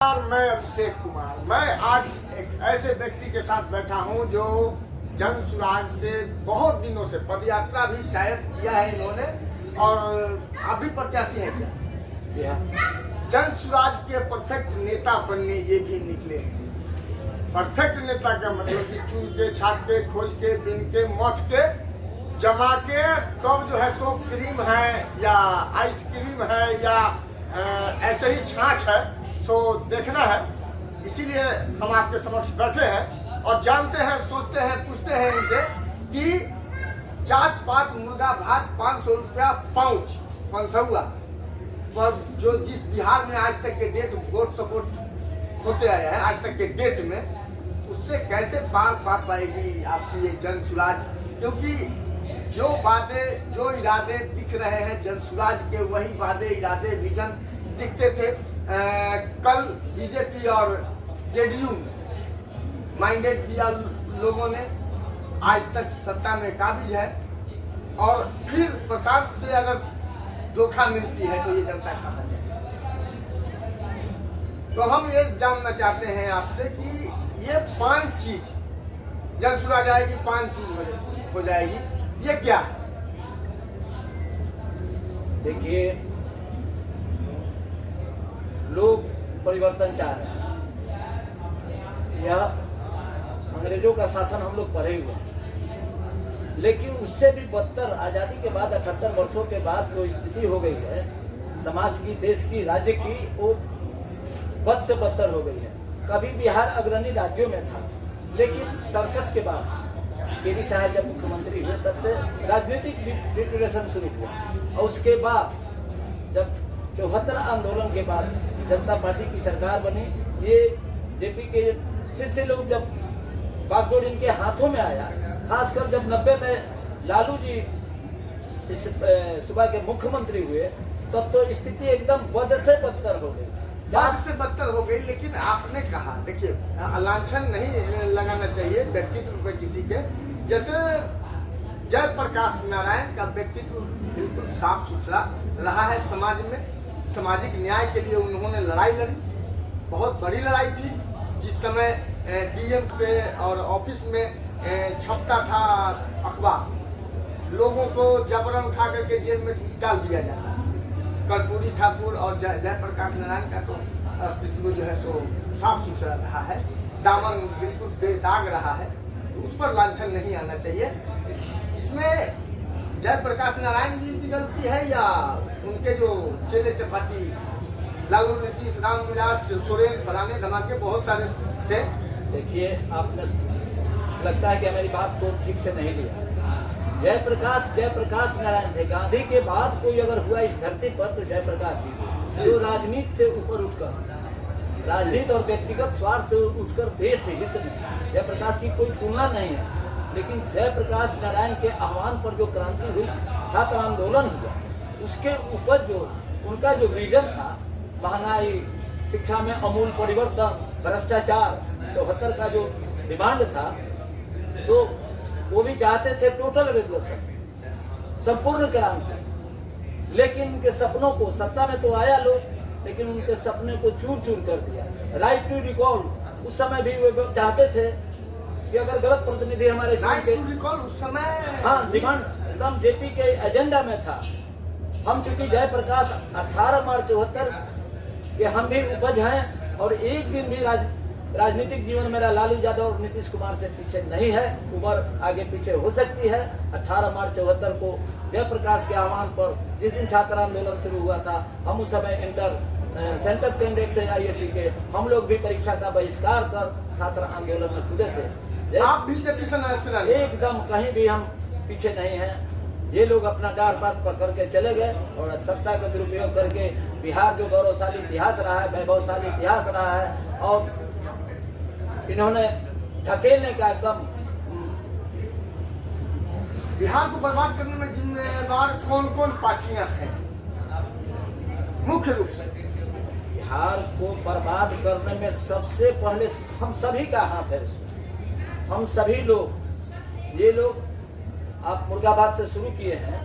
मैं अभिषेक कुमार। मैं आज एक ऐसे व्यक्ति के साथ बैठा हूं जो जन सुराज से बहुत दिनों से पदयात्रा भी शायद किया है इन्होंने, और अभी प्रत्याशी है क्या? जी हाँ। जन सुराज के परफेक्ट नेता बनने ये भी निकले हैं। परफेक्ट नेता का मतलब कि चुन के, छाट के, खोज के, बिन के, मथ के, जमा के, तब जो है सो क्रीम है या आइसक्रीम है या ऐसे ही छाछ है, तो देखना है। इसीलिए हम आपके समक्ष बैठे हैं और जानते हैं, सोचते हैं, पूछते हैं इनसे कि जात पात मुर्गा भात 500 रुपया पाउच पंसौआ पर जो जिस बिहार में आज तक के डेट वोट सपोर्ट होते आया है, आज तक के डेट में, उससे कैसे पार पा पाएगी आपकी ये जन सुराज? क्योंकि जो वादे, जो इरादे दिख रहे हैं जन सुराज के, वही वादे, इरादे, विजन दिखते थे। कल बीजेपी और जेडीयू माइंडेड दिया लोगों ने, आज तक सत्ता में काबिज है, और फिर प्रशांत से अगर धोखा मिलती है तो ये जनता कहाँ जाएगी? तो हम ये जानना चाहते हैं आपसे कि ये 5 चीज जन सुराज आएगी, 5 चीज हो जाएगी, ये क्या है? देखिए, लोग परिवर्तन चाह रहे हैं। यह अंग्रेजों का शासन हम लोग पढ़े हुए हैं, लेकिन उससे भी बदतर आजादी के बाद 78 वर्षों के बाद जो स्थिति हो गई है समाज की, देश की, राज्य की, वो बद से बदतर हो गई है। कभी बिहार अग्रणी राज्यों में था, लेकिन 67 के बाद केडी साहब जब मुख्यमंत्री हुए तब से राजनीतिक डिक्टेरेशन शुरू हुआ, और उसके बाद जब 74 आंदोलन के बाद जनता पार्टी की सरकार बनी, ये जेपी के शिष्य लोग जब बागडोर इनके हाथों में आया, खासकर जब 90 में लालू जी इस सूबा के मुख्यमंत्री हुए, तब तो स्थिति एकदम बद से बदतर हो गई, बद से बदतर हो गई। लेकिन आपने कहा, देखिए, लांछन नहीं लगाना चाहिए व्यक्तित्व पे किसी के। जैसे जयप्रकाश नारायण का व्यक्तित्व बिल्कुल साफ सुथरा रहा है समाज में, सामाजिक न्याय के लिए उन्होंने लड़ाई लड़ी, बहुत बड़ी लड़ाई थी। जिस समय डीएम पे और ऑफिस में छपता था अखबार, लोगों को जबरन उठा करके जेल में डाल दिया जाता था। कर्पूरी ठाकुर और जयप्रकाश नारायण का तो अस्तित्व जो है सो साफ सुथरा रहा है, दामन बिल्कुल बेदाग रहा है, उस पर लांछन नहीं आना चाहिए। इसमें जयप्रकाश नारायण जी की गलती है या उनके जो चेले चपाटी लालू, नीतीश, रामविलास, सोरेन, फलाने धमाके बहुत सारे थे? देखिए, आपने लगता है कि मेरी बात को ठीक से नहीं लिया। जयप्रकाश नारायण थे। गांधी के बाद कोई अगर हुआ इस धरती पर तो जयप्रकाश जी, जो राजनीति से ऊपर उठकर, राजनीति और व्यक्तिगत स्वार्थ से उठकर देश हित में, जयप्रकाश की कोई तुलना नहीं है। लेकिन जयप्रकाश नारायण के आह्वान पर जो क्रांति हुई, छात्र आंदोलन हुआ, उसके ऊपर जो उनका जो विजन था, महंगाई, शिक्षा में अमूल परिवर्तन, भ्रष्टाचार, 74 का जो डिमांड था, तो वो भी चाहते थे टोटल रेगुलेशन, संपूर्ण क्रांति। लेकिन उनके सपनों को, सत्ता में तो आया लोग, लेकिन उनके सपने को चूर चूर कर दिया। राइट टू रिकॉल, उस समय भी वो चाहते थे कि अगर गलत प्रतिनिधि हमारे उस समय, हाँ, डिमांड एकदम जेपी के एजेंडा में था। हम चूंकि जयप्रकाश 18 मार्च 74 के हम भी उपज हैं, और एक दिन भी राजनीतिक जीवन मेरा लालू यादव और नीतीश कुमार से पीछे नहीं है। उम्र आगे पीछे हो सकती है। 18 मार्च 74 को जयप्रकाश के आह्वान पर, जिस दिन छात्र आंदोलन शुरू हुआ था, हम उस समय सेंटर कैंडिडेट थे आईएससी के, हम लोग भी परीक्षा का बहिष्कार कर छात्र आंदोलन में कूदे थे। आप बीजेपी से एकदम कहीं भी हम पीछे नहीं हैं। ये लोग अपना डार बात पकड़ के चले गए, और सत्ता का दुरुपयोग करके बिहार जो गौरवशाली इतिहास रहा है, वैभवशाली इतिहास रहा है, और इन्होंने धकेलने का एकदम। बिहार को बर्बाद करने में जिम्मेदार कौन कौन पार्टियां हैं मुख्य रूप से? बिहार को बर्बाद करने में सबसे पहले हम सभी का हाथ है उसमें। हम सभी लोग, ये लोग, आप मुर्गाबाद से शुरू किए हैं,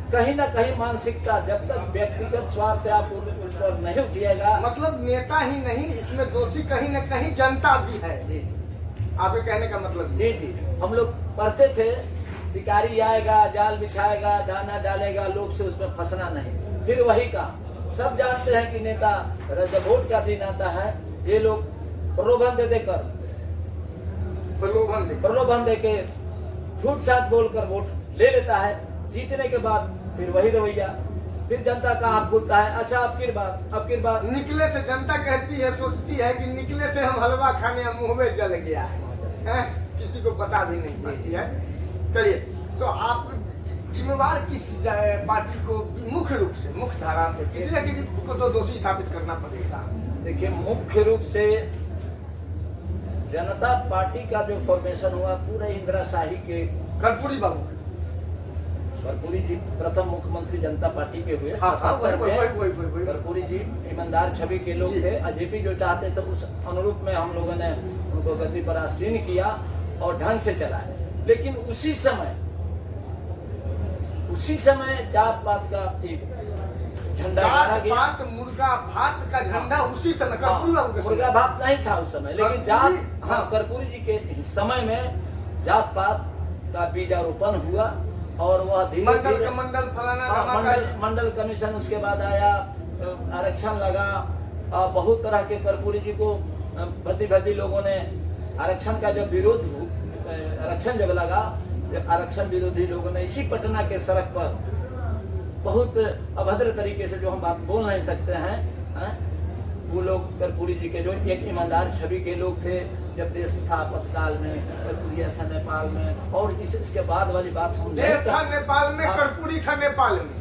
कहीं ना कहीं मानसिकता, जब तक व्यक्तिगत स्वार्थ से आप ऊपर नहीं उठिएगा। मतलब नेता ही नहीं, इसमें दोषी कहीं न कहीं जनता भी है। जी आपके कहने का मतलब जी जी, हम लोग पढ़ते थे, शिकारी आएगा, जाल बिछाएगा, दाना डालेगा, लोग से उसमें फंसना नहीं। फिर वही काम सब जानते हैं कि नेता जब वोट का दिन आता है, ये लोग प्रलोभन दे देकर, प्रलोभन देके झूठ साच बोलकर वोट ले लेता है। जीतने के बाद फिर वही रवैया, फिर जनता का हाथ खुलता है, अच्छा अब की बार निकले थे। जनता कहती है, सोचती है कि निकले थे हम हलवा खाने, मुंह में जल गया है, किसी को पता भी नहीं पाती है। चलिए, तो आप जिम्मेवार किस पार्टी को मुख्य रूप से, मुख्य धारा में किसी न किसी को तो दोषी साबित करना पड़ेगा। देखिए, मुख्य रूप से जनता पार्टी का जो फॉर्मेशन हुआ पूरे इंदिरा शाही के, कर्पूरी बाबू, कर्पूरी जी प्रथम मुख्यमंत्री जनता पार्टी के हुए। वही। कर्पूरी जी ईमानदार छवि के लोग थे। जेपी जो चाहते थे उस अनुरूप में हम लोगों ने उनको गद्दी पर आसीन किया और ढंग से चलाए। लेकिन उसी समय जात पात का एक झंडा गाड़ा गया। मुर्गा भात का झंडा उसी समय कर्पूरी बाबू के मुर्गा भात नहीं था उस समय, लेकिन जात, कर्पूरी जी के समय में जात पात का बीजारोपण हुआ और वह धीरे धीरे मंडल कमीशन, उसके बाद आया, आरक्षण लगा, बहुत तरह के कर्पूरी जी को भद्दी लोगों ने आरक्षण का जब विरोध, आरक्षण जब लगा, आरक्षण विरोधी लोगों ने इसी पटना के सड़क पर बहुत अभद्र तरीके से, जो हम बात बोल नहीं सकते हैं, वो लोग कर्पूरी जी के जो एक ईमानदार छवि के लोग थे, जब देश था आपातकाल में, कर्पूरी था नेपाल में, और इसके बाद वाली बात हम देश था नेपाल में, कर्पूरी था नेपाल में,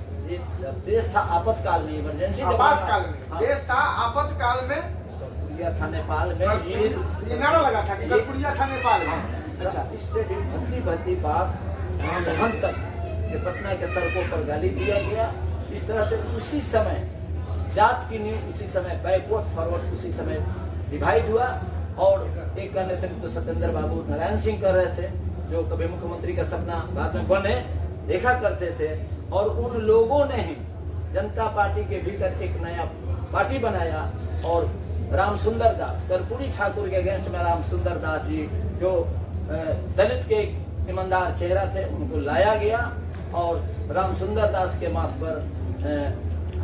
देश था आपातकाल में, इमरजेंसी आपातकाल में, देश था आपातकाल में, कर्पूरिया था नेपाल में, ये नारा लगा था कि कर्पूरिया था नेपाल में। अच्छा, इससे भी भद्दी बात वहां तक कि पटना के सड़कों पर गाली दिया गया। इस तरह से उसी समय जात की नींव, उसी समय बैकवर्ड फॉरवर्ड, उसी समय डिवाइड हुआ। और एक का नेतृत्व सत्येंद्र बाबू नारायण सिंह कर रहे थे, जो कभी मुख्यमंत्री का सपना बाद में बने, देखा करते थे। और उन लोगों ने ही जनता पार्टी के भीतर एक नया पार्टी बनाया और राम सुंदर दास, कर्पूरी ठाकुर के अगेंस्ट में राम सुंदर दास जी, जो दलित के ईमानदार चेहरा थे, उनको लाया गया और राम सुंदर दास के माथ पर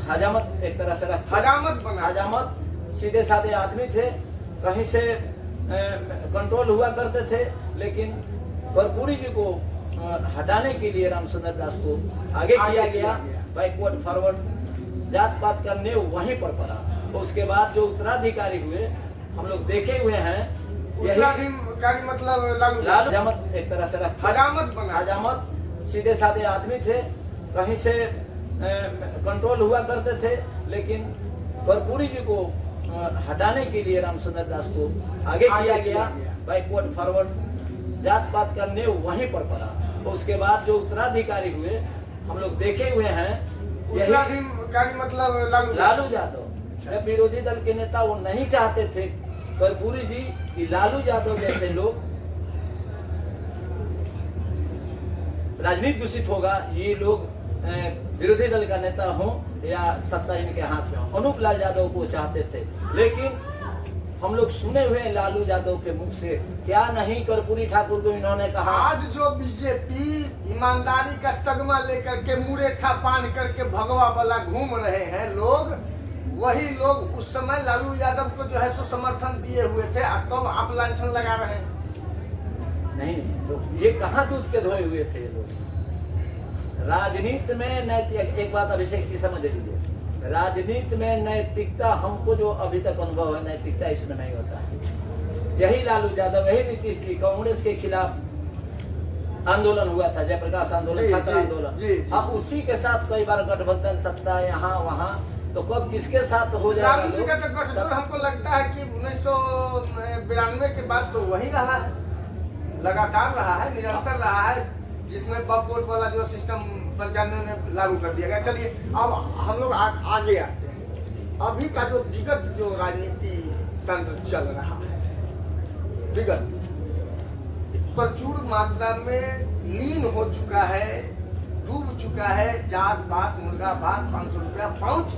हजामत, एक तरह से हजामत, सीधे साधे आदमी थे, कहीं से कंट्रोल हुआ करते थे। लेकिन कर्पूरी जी को हटाने के लिए राम सुंदर दास को आगे किया गया, बैकवर्ड फॉरवर्ड, जात पात का नींव वहीं पर पड़ा। उसके बाद जो उत्तराधिकारी हुए, हम लोग देखे हुए हैं, उत्तराधिकारी मतलब लालू हजामत, एक तरह से हजामत, सीधे साधे आदमी थे, कहीं से कंट्रोल हुआ करते थे। लेकिन कर्पूरी जी को हटाने के लिए राम सुंदर दास को आगे किया गया, बैकवर्ड फॉरवर्ड, जात पात का नींव वहीं पर पड़ा। उसके बाद जो उत्तराधिकारी हुए, हम लोग देखे हुए हैं, उत्तराधिकारी मतलब लालू यादव। जब विरोधी दल के नेता वो नहीं चाहते थे कर्पूरी जी कि लालू यादव जैसे लोग राजनीति दूषित होगा, ये लोग विरोधी दल का नेता हो या सत्ता इनके हाथ में हो, अनूप लाल यादव को चाहते थे। लेकिन हम लोग सुने हुए हैं यादव के मुख से, क्या नहीं कर्पूरी ठाकुर को इन्होंने कहा। आज जो बीजेपी ईमानदारी का तगमा लेकर के मुरेठा पान करके भगवा वाला घूम रहे हैं लोग, वही लोग उस समय लालू यादव को जो है सो समर्थन दिए हुए थे। अब तो आप लांछन लगा रहे हैं। नहीं, तो ये कहाँ दूध के धोए हुए थे ये लोग। राजनीति में नैतिक, एक बात अभिषेक की समझ लीजिए, राजनीति में नैतिकता, हमको जो अभी तक अनुभव है, नैतिकता इसमें नहीं होता है। यही लालू यादव, यही नीतीश जी, कांग्रेस के खिलाफ आंदोलन हुआ था, जयप्रकाश आंदोलन, छात्र आंदोलन। अब उसी के साथ कई बार गठबंधन, सत्ता यहाँ वहाँ, तो कब किसके साथ हो जाएगा। लालू जी का तो गठबंधन हमको लगता है कि 1992 के बाद तो वही रहा है, लगातार रहा है, निरंतर रहा है, जिसमें बकवोट वाला जो सिस्टम 95 में लागू कर दिया गया। चलिए, अब हम लोग आगे आते हैं। अभी का जो विगत जो राजनीति तंत्र चल रहा है, विगत प्रचुर मात्रा में लीन हो चुका है डूब चुका है जात पात मुर्गा भात 500 रुपया पाउच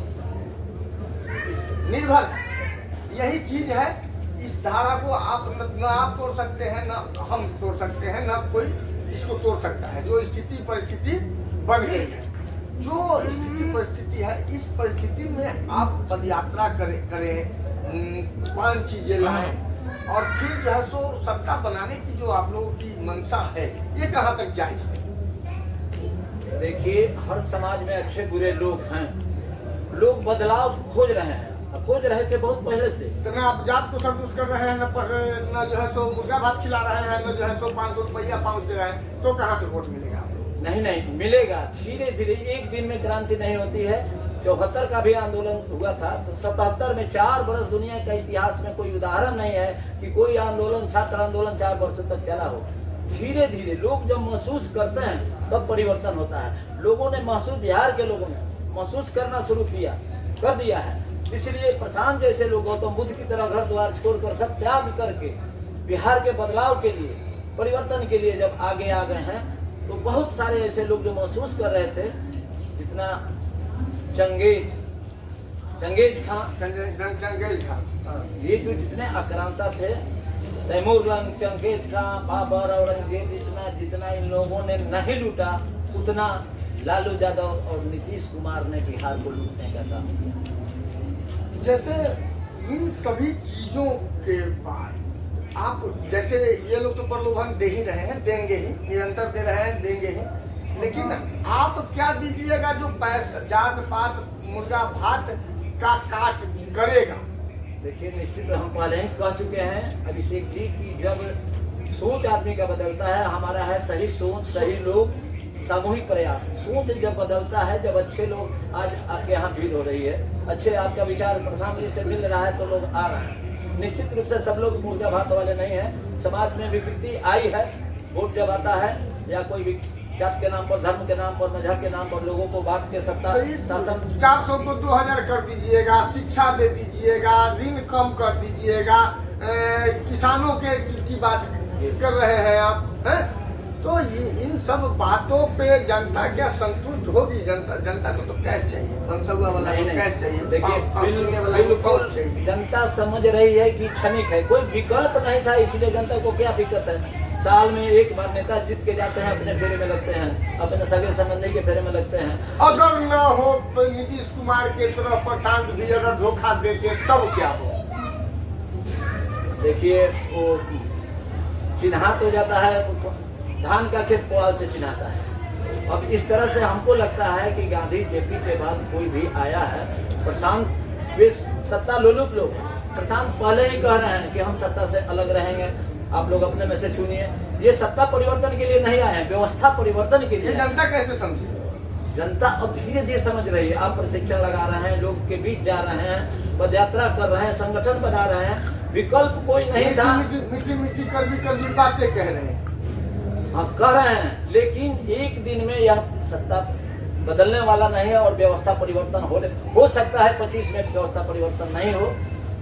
निर्भर है। यही चीज है। इस धारा को आप न आप तोड़ सकते हैं, न हम तोड़ सकते हैं, न कोई इसको तोड़ सकता है। जो स्थिति परिस्थिति बन गई है, जो स्थिति परिस्थिति है, इस परिस्थिति में आप पद यात्रा करें 5 चीजें लाएं और फिर जो है सो सत्ता बनाने की जो आप लोगों की मंशा है, ये कहाँ तक जाएगी? देखिए, हर समाज में अच्छे बुरे लोग हैं। लोग बदलाव खोज रहे हैं, खोज रहे थे बहुत पहले से। तो न आप जात को संतुष्ट कर रहे हैं, न जो है सो मुर्गा भात खिला रहे हैं, न जो है सो 500 रुपया पाउच दे रहे हैं, तो कहाँ से वोट मिलेगा? नहीं मिलेगा। धीरे धीरे, एक दिन में क्रांति नहीं होती है। 74 का भी आंदोलन हुआ था, तो 77 में 4 वर्ष दुनिया का इतिहास में कोई उदाहरण नहीं है कि कोई आंदोलन, छात्र आंदोलन 4 वर्षों तक चला हो। धीरे धीरे लोग जब महसूस करते हैं तब परिवर्तन होता है। लोगों ने महसूस, बिहार के लोगों ने महसूस करना शुरू कर दिया है। इसलिए प्रशांत जैसे लोग गौतम बुद्ध की तरह घर द्वार छोड़कर सब त्याग करके बिहार के बदलाव के लिए, परिवर्तन के लिए जब आगे आ गए हैं, तो बहुत सारे ऐसे लोग जो महसूस कर रहे थे, जितना चंगेज खां, ये जो जितने आक्रांता थे, तैमूर लंग, चंगेज खां, बाबर, औरंगजेब, जितना इन लोगों ने नहीं लूटा, उतना लालू यादव और नीतीश कुमार ने बिहार को लूटने का काम किया। जैसे इन सभी चीजों के बाद आप, जैसे ये लोग तो प्रलोभन दे ही रहे हैं, देंगे ही, निरंतर दे रहे हैं, देंगे ही, लेकिन आप क्या दीजिएगा जो पैसा जात पात मुर्गा भात का काट करेगा? देखिए, निश्चित हम पहले ही कह चुके हैं अभिषेक जी की जब सोच आदमी का बदलता है, हमारा है सही सोच, सही लोग, सामूहिक प्रयास। सोच जब बदलता है, जब अच्छे लोग, आज आपके यहाँ भीड़ हो रही है, अच्छे आपका विचार प्रशांत जी से मिल रहा है तो लोग आ रहे हैं। निश्चित रूप से सब लोग मुर्गा भात वाले नहीं है। समाज में विकृति आई है। वोट जब आता है या कोई भी जात के नाम पर, धर्म के नाम पर, मजहब के नाम पर लोगों को बांट के सत्ता शासन 400 को 2000 कर दीजिएगा, शिक्षा दे दीजिएगा, ऋण कम कर दीजिएगा, किसानों की बात कर रहे हैं आप, हैं? तो इन सब बातों पे जनता क्या संतुष्ट होगी? जनता को तो कैश चाहिए, मनसुआ वाला को कैश चाहिए, बिल्कुल जनता समझ रही है कि क्षणिक है, कोई विकल्प नहीं था। इसलिए जनता को क्या दिक्कत है? साल में एक बार नेता जीत के जाते हैं, अपने फेरे में लगते हैं, अपने सगे संबंधी के फेरे में लगते हैं। अगर न हो तो नीतीश कुमार के तरफ प्रशांत भी अगर धोखा देते तब क्या हो? देखिए, वो चिन्हात हो जाता है, धान का खेत पुआल से चिन्हाता है। अब इस तरह से हमको लगता है कि गांधी जेपी के बाद कोई भी आया है, प्रशांत वे सत्ता लोलुप लोग हैं। प्रशांत पहले ही कह रहे हैं कि हम सत्ता से अलग रहेंगे, आप लोग अपने में से चुनिए। ये सत्ता परिवर्तन के लिए नहीं आए हैं, व्यवस्था परिवर्तन के लिए। जनता कैसे समझे? जनता अब धीरे धीरे समझ रही है। आप प्रशिक्षण लगा रहे हैं, लोग के बीच जा रहे हैं, पदयात्रा कर रहे हैं, संगठन बना रहे हैं। विकल्प कोई नहीं था। मीठी कड़वी बातें कह रहे हैं, हम कह रहे हैं, लेकिन एक दिन में यह सत्ता बदलने वाला नहीं है और व्यवस्था परिवर्तन हो सकता है। 25 में व्यवस्था परिवर्तन नहीं हो,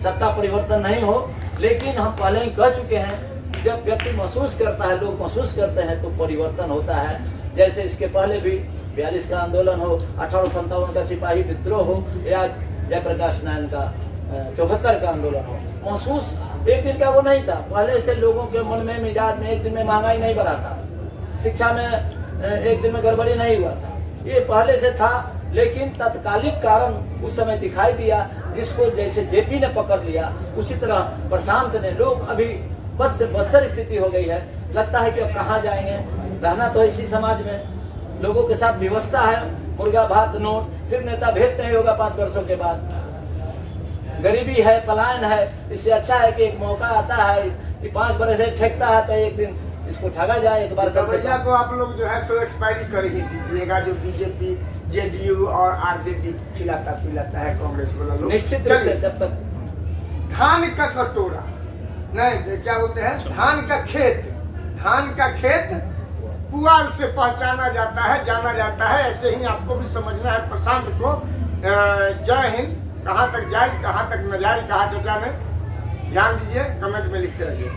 सत्ता परिवर्तन नहीं हो, लेकिन हम पहले ही कह चुके हैं, जब व्यक्ति महसूस करता है, लोग महसूस करते हैं, तो परिवर्तन होता है। जैसे इसके पहले भी 42 का आंदोलन हो, 1857 का सिपाही विद्रोह हो, या जयप्रकाश नारायण का 74 का आंदोलन हो, महसूस एक दिन का वो नहीं था। पहले से लोगों के मन में, मिजाज में एक दिन में महंगाई नहीं बढ़ा था, शिक्षा में एक दिन में गड़बड़ी नहीं हुआ था, ये पहले से था। लेकिन तत्कालिक कारण उस समय दिखाई दिया, जिसको जैसे जेपी ने पकड़ लिया, उसी तरह प्रशांत ने। लोग अभी बद से बदतर स्थिति हो गई है, लगता है कि अब कहाँ जाएंगे। रहना तो इसी समाज में, लोगों के साथ व्यवस्था है, मुर्गा भात नोट, फिर नेता भेंट नहीं होगा 5 वर्षों के बाद। गरीबी है, पलायन है, इससे अच्छा है कि एक मौका आता है कि 5 बरस से ठेकता है तो एक दिन इसको ठगा जाए एक बार। दवैया को आप लोग जो है सो एक्सपायरी कर ही दीजिएगा, जो बीजेपी, जेडीयू और आरजेडी खिलाता पिलाता है कांग्रेस वाला लोग। निश्चित रूप से जब तक धान का कटोरा नहीं, क्या बोलते हैं, धान का खेत पुआल से पहचाना जाता है, जाना जाता है। ऐसे ही आपको भी समझना है प्रशांत को। जय हिंद। कहाँ तक जाए, कहाँ तक न जाए, कहा चाचा ने, ध्यान दीजिए, कमेंट में लिखते रहिए।